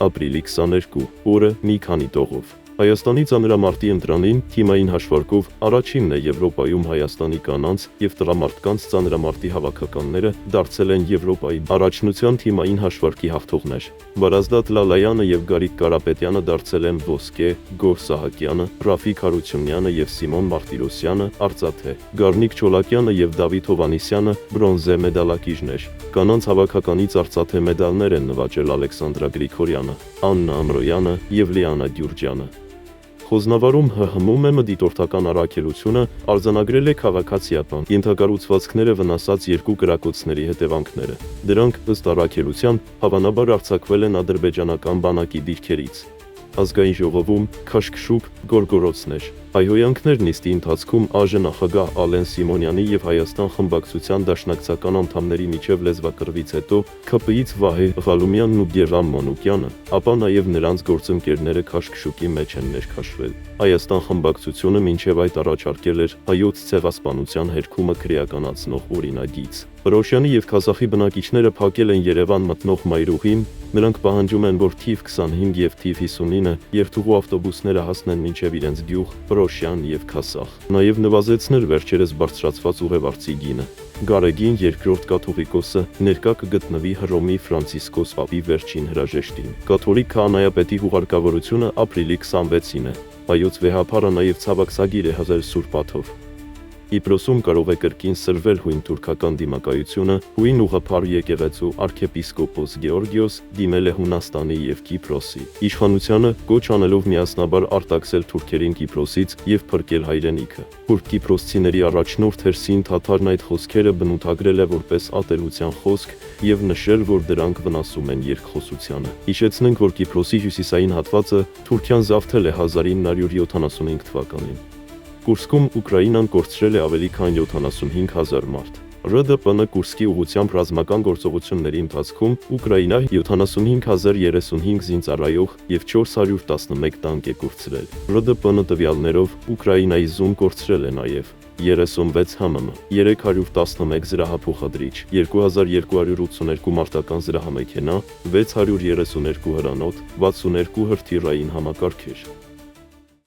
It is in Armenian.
ապրիլի 22, օրը մի քանի տողով։ Հայաստանի ծանրամարտի ընտրանին թիմային հաշվարկով առաջինն է Եվրոպայում Հայաստանի կանանց և տղամարդկանց ծանրամարտի հավաքականները դարձել են Եվրոպայի առաջնության թիմային հաշվարկի հաղթողներ։ Վարազդատ Լալայանը և Գարիկ Կարապետյանը դարձել են ոսկե, Գոհ Սահակյանը, Ռաֆիկ Հարությունյանը և Սիմոն Մարտիրոսյանը արծաթե, Գառնիկ Չոլակյանը և Դավիթ Հովհաննիսյանը բրոնզե մեդալակիժներ։ Կանանց հավաքականից արծաթե մեդալներ են նվաճել Ալեքսանդրա Գրիգորյանը, Աննա Ամրոյանը և Լիանա Գյուրջյանը։ Խոզնավարում ՀՀՄ դիտորդական առաքելությունը արձանագրել է քաղաքացիական ենթակառուցվածքները վնասած երկու կրակոցների հետևանքները։ Դրանք, ըստ առաքելության, հավանաբար արձակվել են ադրբեջանական բանակի դիրքերից։ Ազգային ժողովում քաշքշուկ գորգորոցներ։ Հայհոյանքներ նիստի ընթացքում ԱԺ նախագահ Ալեն Սիմոնյանի և Հայաստան խմբակցության դաշնակցական անդամների միջև լեզվակռվից հետո ՔՊ-ից Վահե Ղալումյանն ու Գերամ Մանուկյանը, ապա նաև նրանց գործընկերները քաշքշուկի մեջ են ներքաշվել։ Հայաստան խմբակցությունը մինչև այդ առաջարկել էր Հայոց ցեղասպանության հերքումը քրեականացնող օրինագիծ։ Ռոշյանի և Քազախի բնակիչները փակել են Երևան մտնող մայրուղին։ Նրանք պահանջում են, որ թիվ 25 և թիվ 59 երթուղու ավտոբուսները հասնեն մինչև իրենց գյուղ Ռոշյան և Քասախ։ Նաև նվազեցնել վերջերս բարձրացված ուղևորցի գինը։ Գարեգին II կաթողիկոսը ներկա կգտնվի Հռոմի Ֆրանցիսկոս պապի վերջին հրաժեշտին։ Կաթոլիկ քահանայապետի հուղարկավորությունը ապրիլի 26-ին է։ Հայոց վեհափառը նաև ցավակցագիր է հղել Սուրբ Աթոռ։ Կիպրոսում կարող է կրկին սրվել հույն թուրքական դիմակայությունը։ Հույն ուղղափառ եկեղեցու արքեպիսկոպոս Գեորգիոս դիմել է Հունաստանի և Կիպրոսի իշխանությանը, կոչ անելով միասնաբար արտաքսել թուրքերին Կիպրոսից և փրկել հայրենիքը։ Թուրք կիպրոսցիների առաջնորդ Հերսին Թաթարն այդ խոսքերը բնութագրել է որպես ատելության խոսք և նշել, որ դրանք վնասում են երկխոսությանը։ Հիշեցնենք, որ Կիպրոսի հյուսիսային հատվածը Թուրքիան զավթել է 1975 թվականին։ Կուրսկում Ուկրաինան կորցրել է ավելի քան 75,000 մարդ։ ՌԴՊՆ Կուրսկի ուղղությամբ ռազմական գործողությունների ընթացքում Ուկրաինան 75,035 զինծառայող և 411 տանկ է կորցրել։ ՌԴՊՆ տվյալներով Ուկրաինայի զոն կորցրել է նաև 36 ՀՄՄ, 311 զրահափոխադրիչ, 2282 մարտական զրահամեքենա, 632 հրանոթ, 62 հրթիռային համակարգեր։